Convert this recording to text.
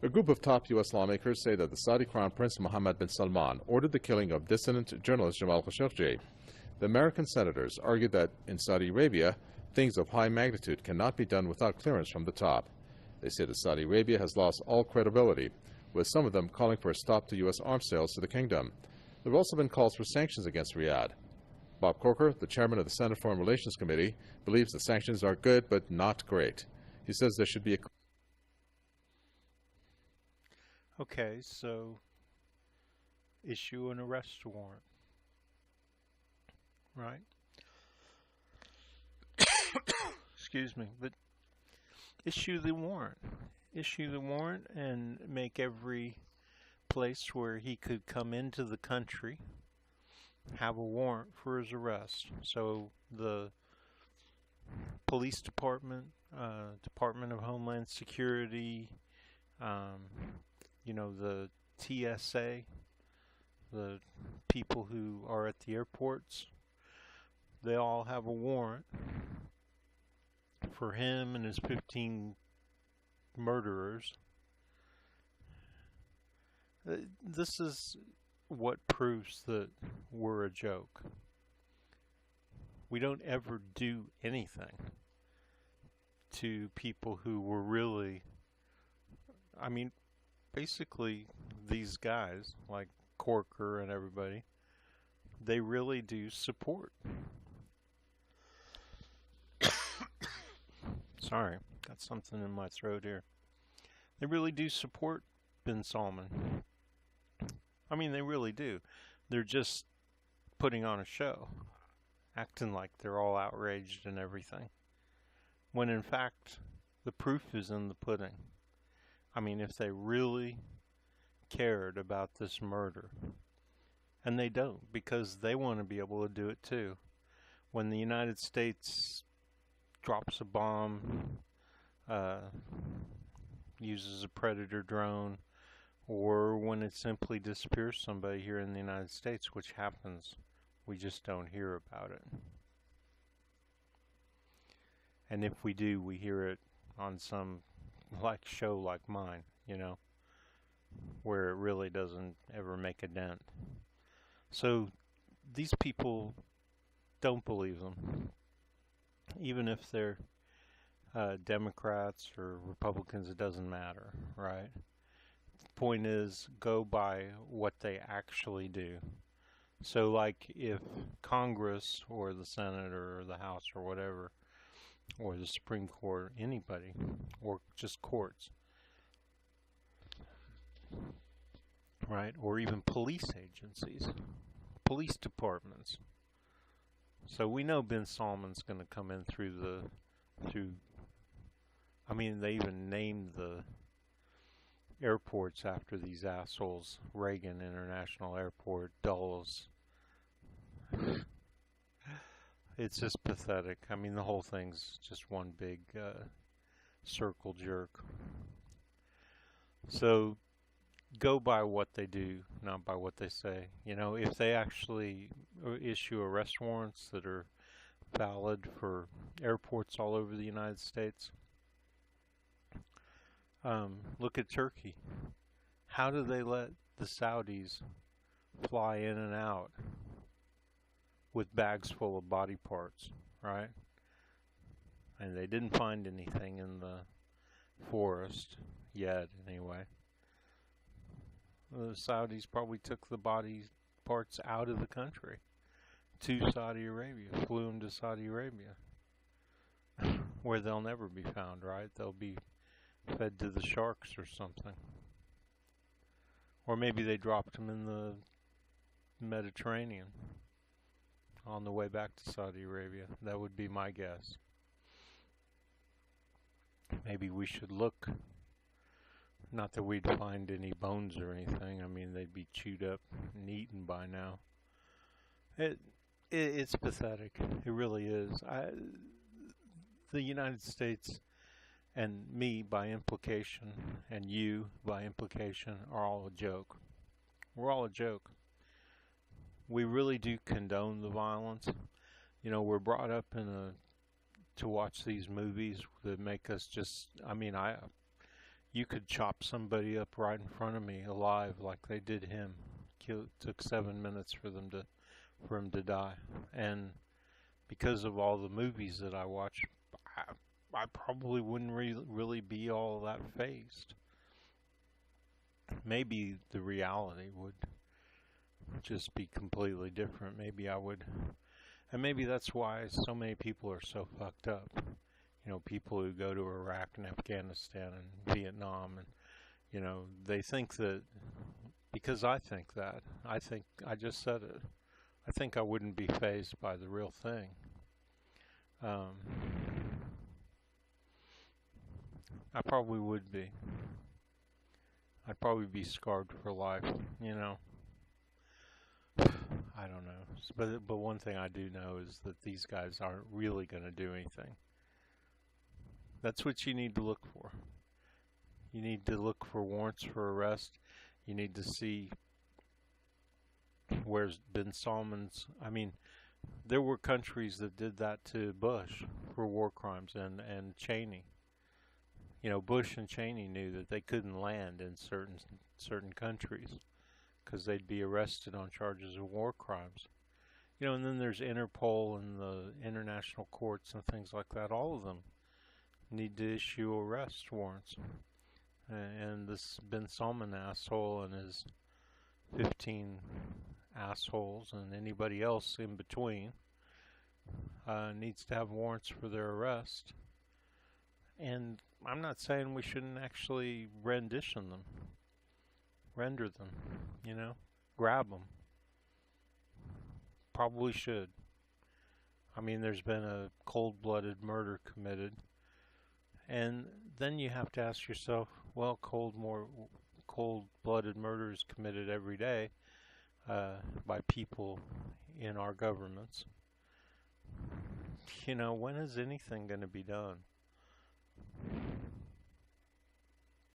A group of top U.S. lawmakers say that the Saudi Crown Prince Mohammed bin Salman ordered the killing of dissident journalist Jamal Khashoggi. The American senators argued that in Saudi Arabia, things of high magnitude cannot be done without clearance from the top. They say that Saudi Arabia has lost all credibility, with some of them calling for a stop to U.S. arms sales to the kingdom. There have also been calls for sanctions against Riyadh. Bob Corker, the chairman of the Senate Foreign Relations Committee, believes the sanctions are good but not great. He says there should be a... Okay, so issue an arrest warrant, right? Excuse me, but issue the warrant. Issue the warrant and make every place where he could come into the country have a warrant for his arrest. So the police department, Department of Homeland Security, the TSA, the people who are at the airports, they all have a warrant for him and his 15 murderers. This is what proves that we're a joke. We don't ever do anything to people who were really, basically these guys like Corker and everybody, they really do support. Sorry, got something in my throat here. They really do support bin Salman. They really do. They're just putting on a show, acting like they're all outraged and everything, when in fact the proof is in the pudding. If they really cared about this murder, and they don't, because they want to be able to do it too. When the United States drops a bomb, uses a Predator drone, or when it simply disappears somebody here in the United States, which happens, we just don't hear about it. And if we do, we hear it on some show like mine, where it really doesn't ever make a dent. So these people don't believe them. Even if they're Democrats or Republicans, it doesn't matter, right? The point is, go by what they actually do. So if Congress or the Senate or the House or whatever, or the Supreme Court, anybody, or just courts, right? Or even police agencies, police departments. So we know bin Salman's going to come in they even named the airports after these assholes. Reagan International Airport, Dulles. It's just pathetic. The whole thing's just one big circle jerk. So go by what they do, not by what they say. If they actually issue arrest warrants that are valid for airports all over the United States, look at Turkey. How do they let the Saudis fly in and out with bags full of body parts, right? And they didn't find anything in the forest yet, anyway. The Saudis probably took the body parts out of the country to Saudi Arabia, flew them to Saudi Arabia, where they'll never be found, right? They'll be fed to the sharks or something. Or maybe they dropped them in the Mediterranean on the way back to Saudi Arabia. That would be my guess. Maybe we should look. Not that we'd find any bones or anything. They'd be chewed up and eaten by now. It's pathetic. It really is. The United States and me by implication and you by implication are all a joke. We're all a joke. We really do condone the violence. We're brought up to watch these movies that make us just, You could chop somebody up right in front of me alive like they did him. Took 7 minutes for him to die. And because of all the movies that I watch, I probably wouldn't really be all that fazed. Maybe the reality would just be completely different. Maybe I would, and maybe that's why so many people are so fucked up. You know, people who go to Iraq and Afghanistan and Vietnam, and you know, they think that because I think that, I just said it. I think I wouldn't be fazed by the real thing. I probably would be. I'd probably be scarred for life, you know. I don't know. But one thing I do know is that these guys aren't really going to do anything. That's what you need to look for. You need to look for warrants for arrest. You need to see where's bin Salman's. I mean, there were countries that did that to Bush for war crimes and Cheney. You know, Bush and Cheney knew that they couldn't land in certain countries because they'd be arrested on charges of war crimes. You know, and then there's Interpol and the international courts and things like that. All of them need to issue arrest warrants. And this bin Salman asshole and his 15 assholes and anybody else in between needs to have warrants for their arrest. And I'm not saying we shouldn't actually render them, you know, grab them. Probably should. I mean, there's been a cold-blooded murder committed, and then you have to ask yourself, well, cold-blooded murder is committed every day by people in our governments. You know, when is anything going to be done?